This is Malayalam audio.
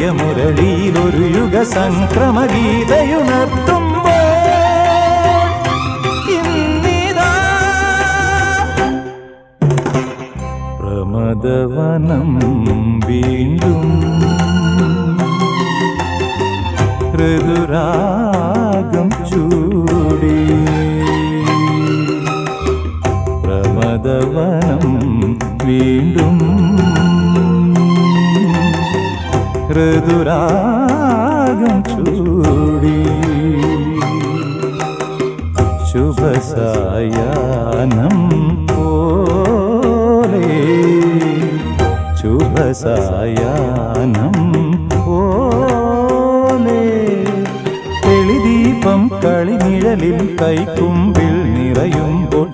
പ്രിയമുരളിയിലൊരു യുഗ സംക്രമഗീതയുണർത്തുമ്പോൾ ഇന്നിതാ പ്രമദവനം വീണ്ടും ഋതുരാഗം ചൂടി പ്രമദവനം വീണ്ടും ഋതുരാഗം ചൂടി ശുഭസായാഹ്നം പോലെ ശുഭസായാഹ്നം പോലെ തെളിദീപം കളിനിഴലിൽ കൈക്കുമ്പിൽ നിറയുമ്പോൾ